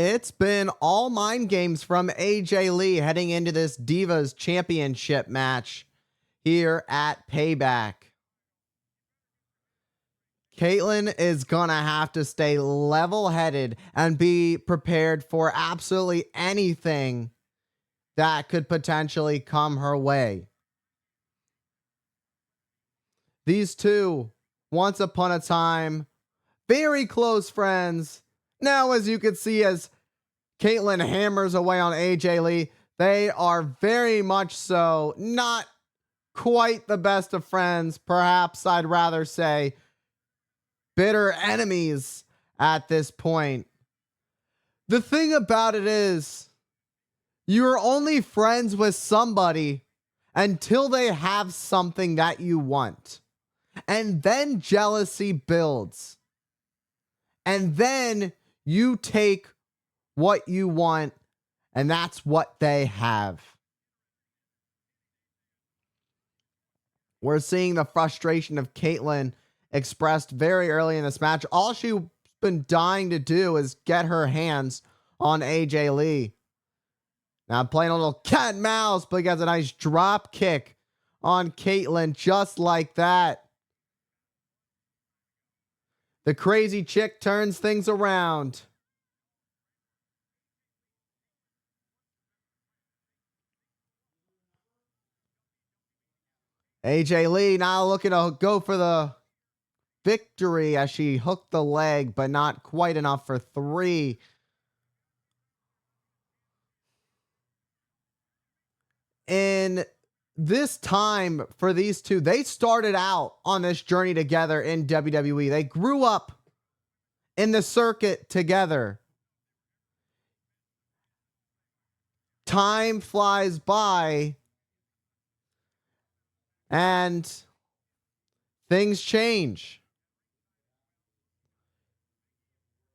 It's been all mind games from AJ Lee heading into this Divas Championship match here at Payback. Kaitlyn is gonna have to stay level-headed and be prepared for absolutely anything that could potentially come her way. These two, once upon a time, very close friends. Now, as you can see, as Kaitlyn hammers away on AJ Lee, they are very much so not quite the best of friends. Perhaps I'd rather say bitter enemies at this point. The thing about it is, you're only friends with somebody until they have something that you want. And then jealousy builds. And then you take what you want, and that's what they have. We're seeing the frustration of Kaitlyn expressed very early in this match. All she's been dying to do is get her hands on AJ Lee. Now playing a little cat and mouse, but he gets a nice drop kick on Kaitlyn just like that. The crazy chick turns things around. AJ Lee now looking to go for the victory as she hooked the leg, but not quite enough for 3. In this time for these two, they started out on this journey together in WWE. They grew up in the circuit together. Time flies by and things change.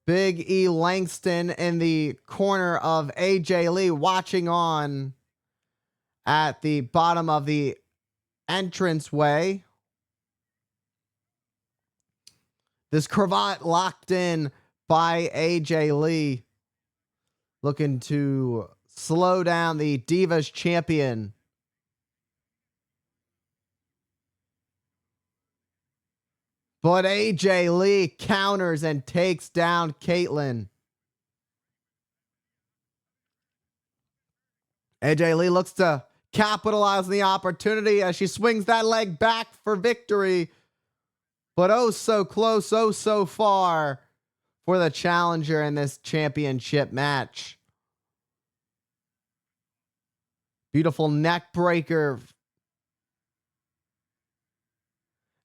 Big E Langston in the corner of AJ Lee watching on at the bottom of the entranceway. This cravat locked in by AJ Lee, looking to slow down the Divas champion. But AJ Lee counters and takes down Kaitlyn. AJ Lee looks to capitalize on the opportunity as she swings that leg back for victory. But oh so close, oh so far for the challenger in this championship match. Beautiful neck breaker.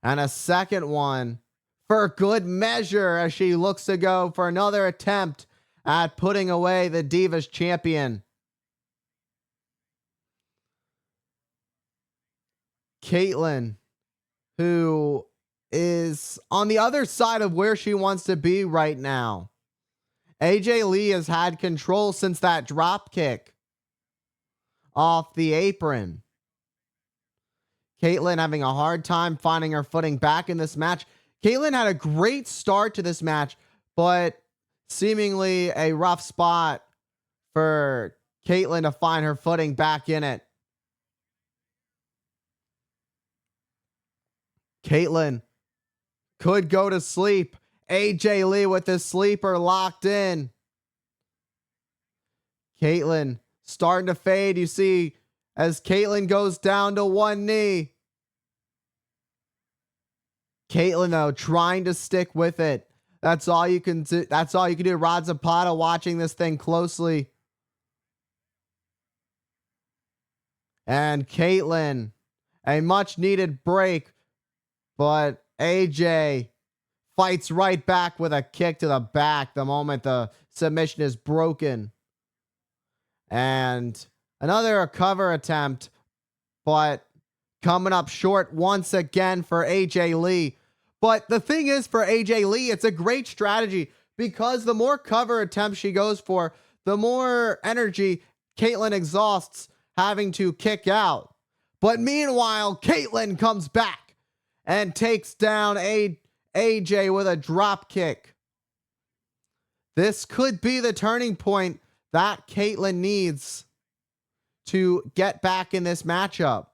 And a second one for good measure as she looks to go for another attempt at putting away the Divas champion. Kaitlyn, who is on the other side of where she wants to be right now. AJ Lee has had control since that drop kick off the apron. Kaitlyn having a hard time finding her footing back in this match. Kaitlyn had a great start to this match, but seemingly a rough spot for Kaitlyn to find her footing back in it. Kaitlyn could go to sleep. AJ Lee with the sleeper locked in. Kaitlyn starting to fade. You see as Kaitlyn goes down to one knee. Kaitlyn, though, trying to stick with it. That's all you can do. That's all you can do. Rod Zapata watching this thing closely. And Kaitlyn, a much needed break, but AJ fights right back with a kick to the back the moment the submission is broken. And another cover attempt, but coming up short once again for AJ Lee. But the thing is, for AJ Lee, it's a great strategy because the more cover attempts she goes for, the more energy Kaitlyn exhausts having to kick out. But meanwhile, Kaitlyn comes back and takes down AJ with a drop kick. This could be the turning point that Kaitlyn needs to get back in this matchup.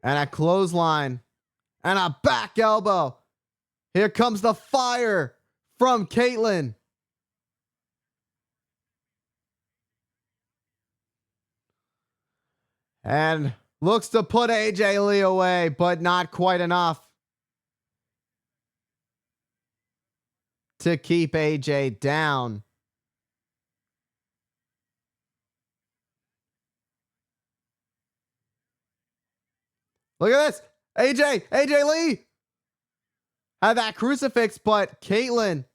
And a clothesline. And a back elbow. Here comes the fire from Kaitlyn. And looks to put AJ Lee away, but not quite enough to keep AJ down. Look at this. AJ Lee had that crucifix, but Kaitlyn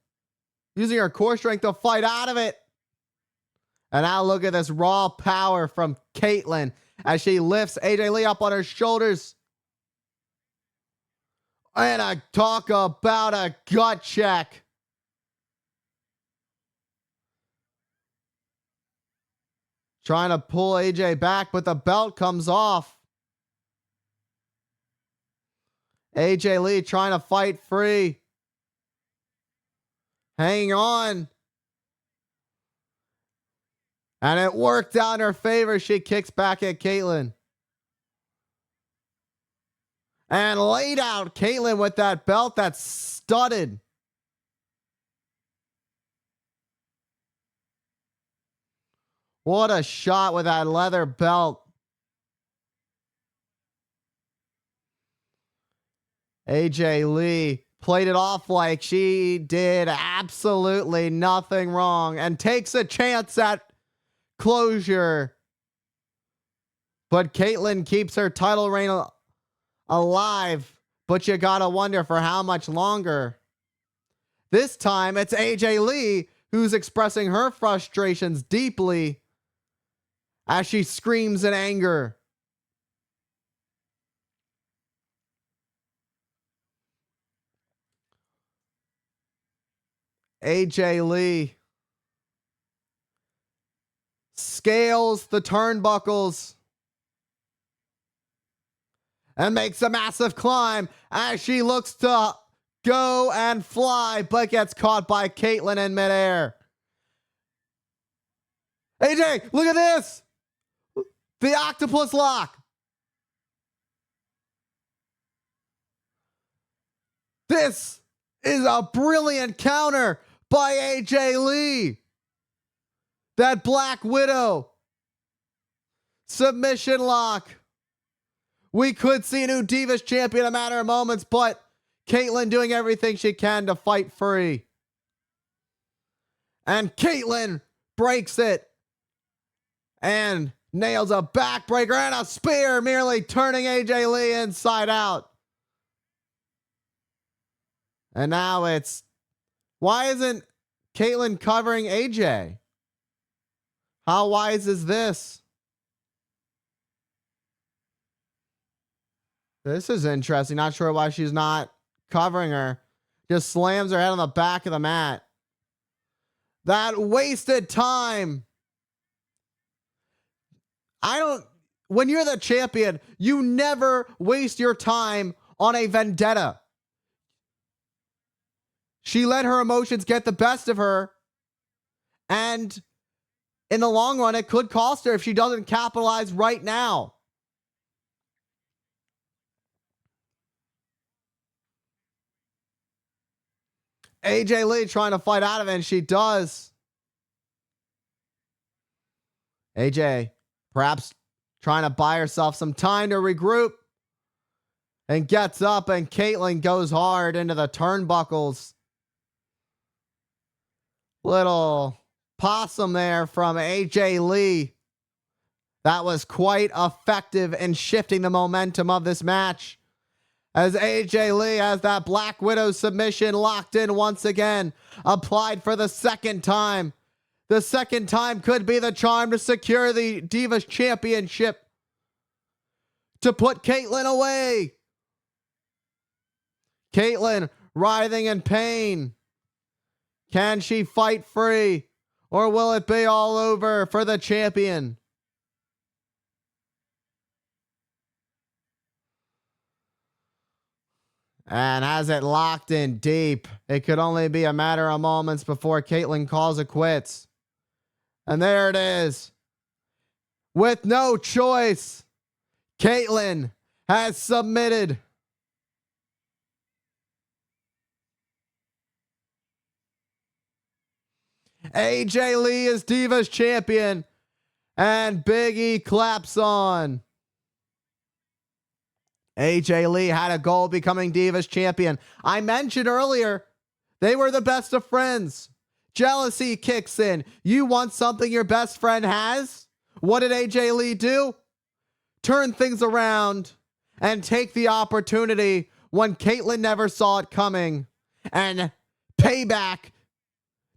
using her core strength to fight out of it. And now look at this raw power from Kaitlyn as she lifts AJ Lee up on her shoulders. And I talk about a gut check. Trying to pull AJ back, but the belt comes off. AJ Lee trying to fight free. Hang on. And it worked out in her favor. She kicks back at Kaitlyn. And laid out Kaitlyn with that belt that's studded. What a shot with that leather belt. AJ Lee played it off like she did absolutely nothing wrong and takes a chance at closure. But Kaitlyn keeps her title reign alive, but you gotta wonder for how much longer. This time it's AJ Lee who's expressing her frustrations deeply as she screams in anger. AJ Lee scales the turnbuckles and makes a massive climb as she looks to go and fly, but gets caught by Kaitlyn in midair. AJ, look at this! The octopus lock! This is a brilliant counter by AJ Lee. That Black Widow submission lock. We could see a new Divas champion in a matter of moments, but Kaitlyn doing everything she can to fight free. And Kaitlyn breaks it and nails a backbreaker and a spear, merely turning AJ Lee inside out. And now it's, why isn't Kaitlyn covering AJ? How wise is this? This is interesting. Not sure why she's not covering her. Just slams her head on the back of the mat. That wasted time. When you're the champion, you never waste your time on a vendetta. She let her emotions get the best of her. And in the long run, it could cost her if she doesn't capitalize right now. AJ Lee trying to fight out of it, and she does. AJ perhaps trying to buy herself some time to regroup. And gets up, and Kaitlyn goes hard into the turnbuckles. Little possum there from AJ Lee. That was quite effective in shifting the momentum of this match. As AJ Lee has that Black Widow submission locked in once again. Applied for the second time. The second time could be the charm to secure the Divas Championship. To put Kaitlyn away. Kaitlyn writhing in pain. Can she fight free? Or will it be all over for the champion? and has it locked in deep. It could only be a matter of moments before Kaitlyn calls it quits. And there it is. With no choice, Kaitlyn has submitted. AJ Lee is Divas champion, and Big E claps on. AJ Lee had a goal becoming Divas champion. I mentioned earlier, they were the best of friends. Jealousy kicks in. You want something your best friend has? What did AJ Lee do? Turn things around and take the opportunity when Kaitlyn never saw it coming. And payback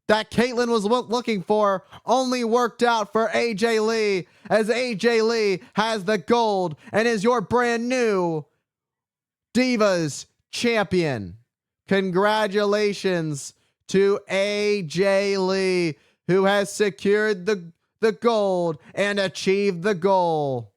that Kaitlyn was looking for only worked out for AJ Lee, as AJ Lee has the gold and is your brand new Divas champion. Congratulations to AJ Lee, who has secured the gold and achieved the goal.